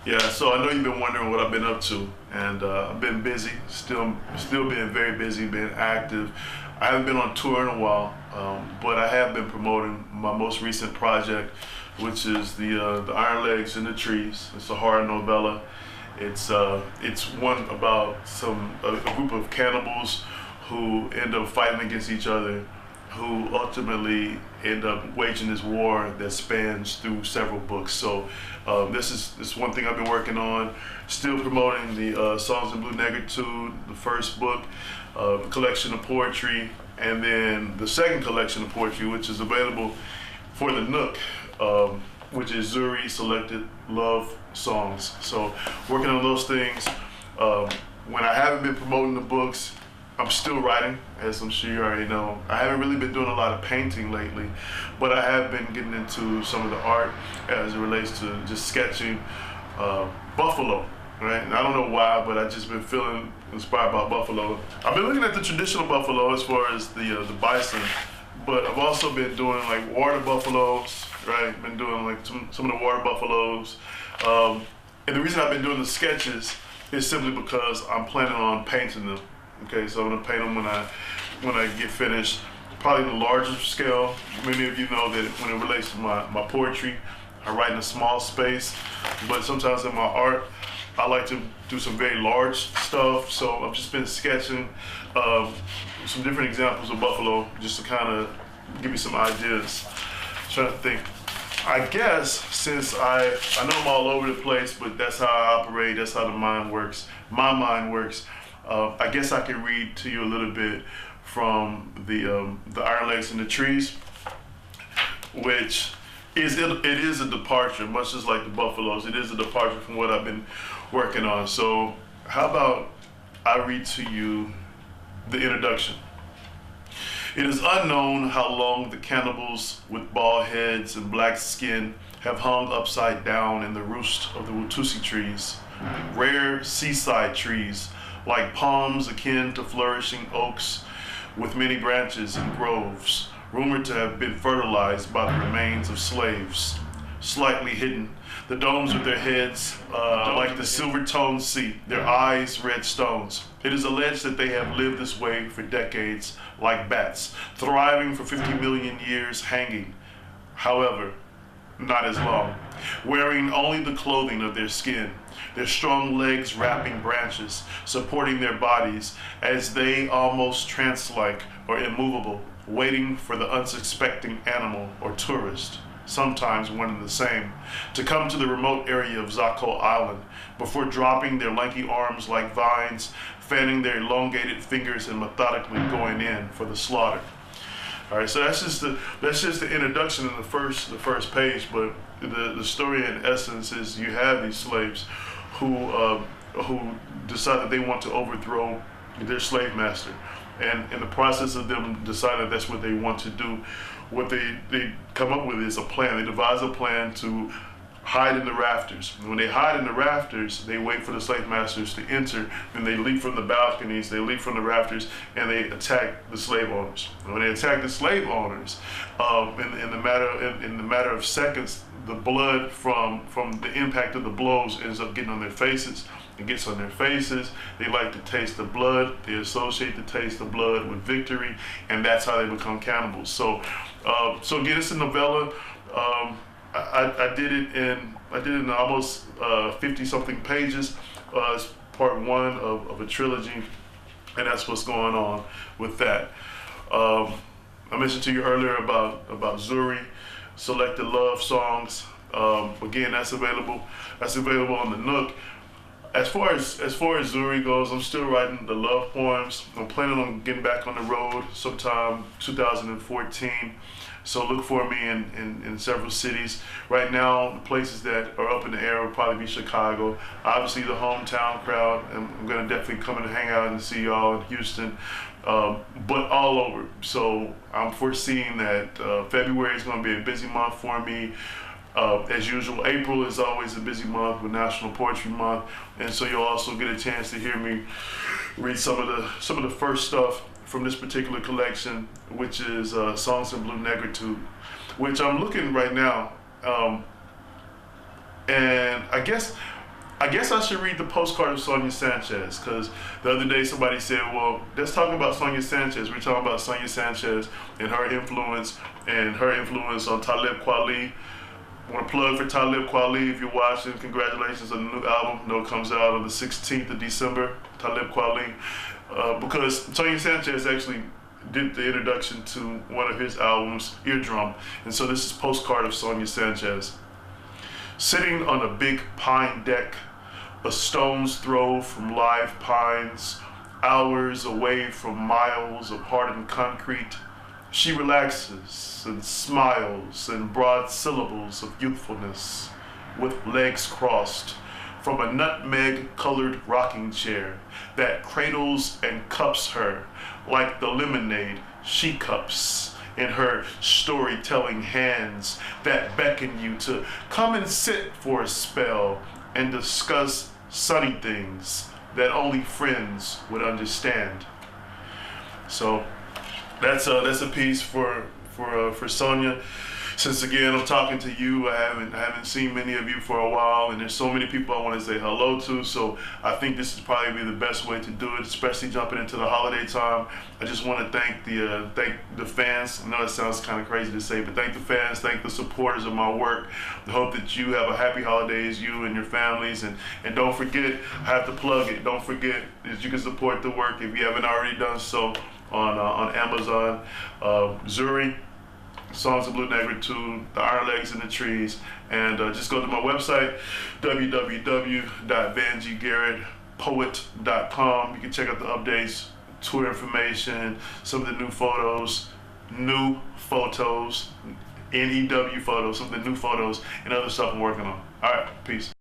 Yeah, so I know you've been wondering what I've been up to, and I've been busy, still being very busy, being active. I haven't been on tour in a while, but I have been promoting my most recent project, which is the Iron Legs in the Trees. It's a horror novella. It's one about a group of cannibals who end up fighting against each other, who ultimately end up waging this war that spans through several books. So this one thing I've been working on, still promoting the Songs in Blue Negritude, the first book, the collection of poetry, and then the second collection of poetry, which is available for the Nook, which is Zuri Selected Love Songs. So working on those things. When I haven't been promoting the books, I'm still writing, as I'm sure you already know. I haven't really been doing a lot of painting lately, but I have been getting into some of the art as it relates to just sketching buffalo, right? And I don't know why, but I've just been feeling inspired by buffalo. I've been looking at the traditional buffalo as far as the bison, but I've also been doing like water buffaloes, right? Been doing like some of the water buffaloes. And the reason I've been doing the sketches is simply because I'm planning on painting them. Okay, so I'm gonna paint them when I get finished, probably in a larger scale. Many of you know that when it relates to my poetry, I write in a small space, but sometimes in my art, I like to do some very large stuff. So I've just been sketching some different examples of buffalo, just to kind of give you some ideas. Trying to think. I guess since I know I'm all over the place, but that's how I operate, that's how the mind works. My mind works. I guess I can read to you a little bit from the Iron Legs in the Trees, which it is a departure, much as like the Buffaloes. It is a departure from what I've been working on. So how about I read to you the introduction. It is unknown how long the cannibals with bald heads and black skin have hung upside down in the roost of the Watusi trees, rare seaside trees like palms akin to flourishing oaks with many branches and groves, rumored to have been fertilized by the remains of slaves. Slightly hidden, the domes of their heads like the silver-toned sea, their eyes red stones. It is alleged that they have lived this way for decades, like bats, thriving for 50 million years, hanging. However, not as long, wearing only the clothing of their skin, their strong legs wrapping branches, supporting their bodies as they almost trance-like or immovable, waiting for the unsuspecting animal or tourist, sometimes one and the same, to come to the remote area of Zako Island before dropping their lanky arms like vines, fanning their elongated fingers and methodically going in for the slaughter. All right, so that's just the introduction in the first page. But the story in essence is you have these slaves who decide that they want to overthrow their slave master, and in the process of them deciding that's what they want to do, what they come up with is a plan. They devise a plan to hide in the rafters. And when they hide in the rafters, they wait for the slave masters to enter, and they leap from the balconies, they leap from the rafters, and they attack the slave owners. And when they attack the slave owners, in the matter of seconds, the blood from the impact of the blows ends up getting on their faces. It gets on their faces. They like to taste the blood. They associate the taste of blood with victory, and that's how they become cannibals. So again, it's a novella. I did it in almost 50-something pages. It's part one of a trilogy, and that's what's going on with that. I mentioned to you earlier about Zuri Selected Love Songs. Again, that's available. That's available on the Nook. As far as Zuri goes, I'm still writing the love poems. I'm planning on getting back on the road sometime 2014. So look for me in several cities. Right now, the places that are up in the air will probably be Chicago. Obviously, the hometown crowd, and I'm gonna definitely come and hang out and see y'all in Houston, but all over. So I'm foreseeing that February is gonna be a busy month for me. As usual, April is always a busy month with National Poetry Month, and so you'll also get a chance to hear me read some of the first stuff from this particular collection, which is Songs in Blue Negritude, which I'm looking right now, and I guess I guess I should read the postcard of Sonia Sanchez, because the other day somebody said, well, let's talk about Sonia Sanchez. We're talking about Sonia Sanchez and her influence on Talib Kweli. I want to plug for Talib Kweli. If you're watching, congratulations on the new album. I know it comes out on the 16th of December, Talib Kweli. Because Sonia Sanchez actually did the introduction to one of his albums, Eardrum. And so this is Postcard of Sonia Sanchez. Sitting on a big pine deck, a stone's throw from live pines, hours away from miles of hardened concrete, she relaxes and smiles in broad syllables of youthfulness, with legs crossed, from a nutmeg-colored rocking chair that cradles and cups her like the lemonade she cups in her storytelling hands that beckon you to come and sit for a spell and discuss sunny things that only friends would understand. So that's a piece for Sonia. Since again I'm talking to you, I haven't seen many of you for a while, and there's so many people I want to say hello to. So I think this is probably the best way to do it, especially jumping into the holiday time. I just want to thank the fans. I know it sounds kind of crazy to say, but thank the fans, thank the supporters of my work. I hope that you have a happy holidays, you and your families, and don't forget, I have to plug it. Don't forget that you can support the work if you haven't already done so on Amazon. Zuri, Songs of Blue Negritude, The Iron Legs in the Trees, and just go to my website, www.vanjgarrettpoet.com. You can check out the updates, tour information, some of the new photos, NEW photos, some of the new photos, and other stuff I'm working on. All right, peace.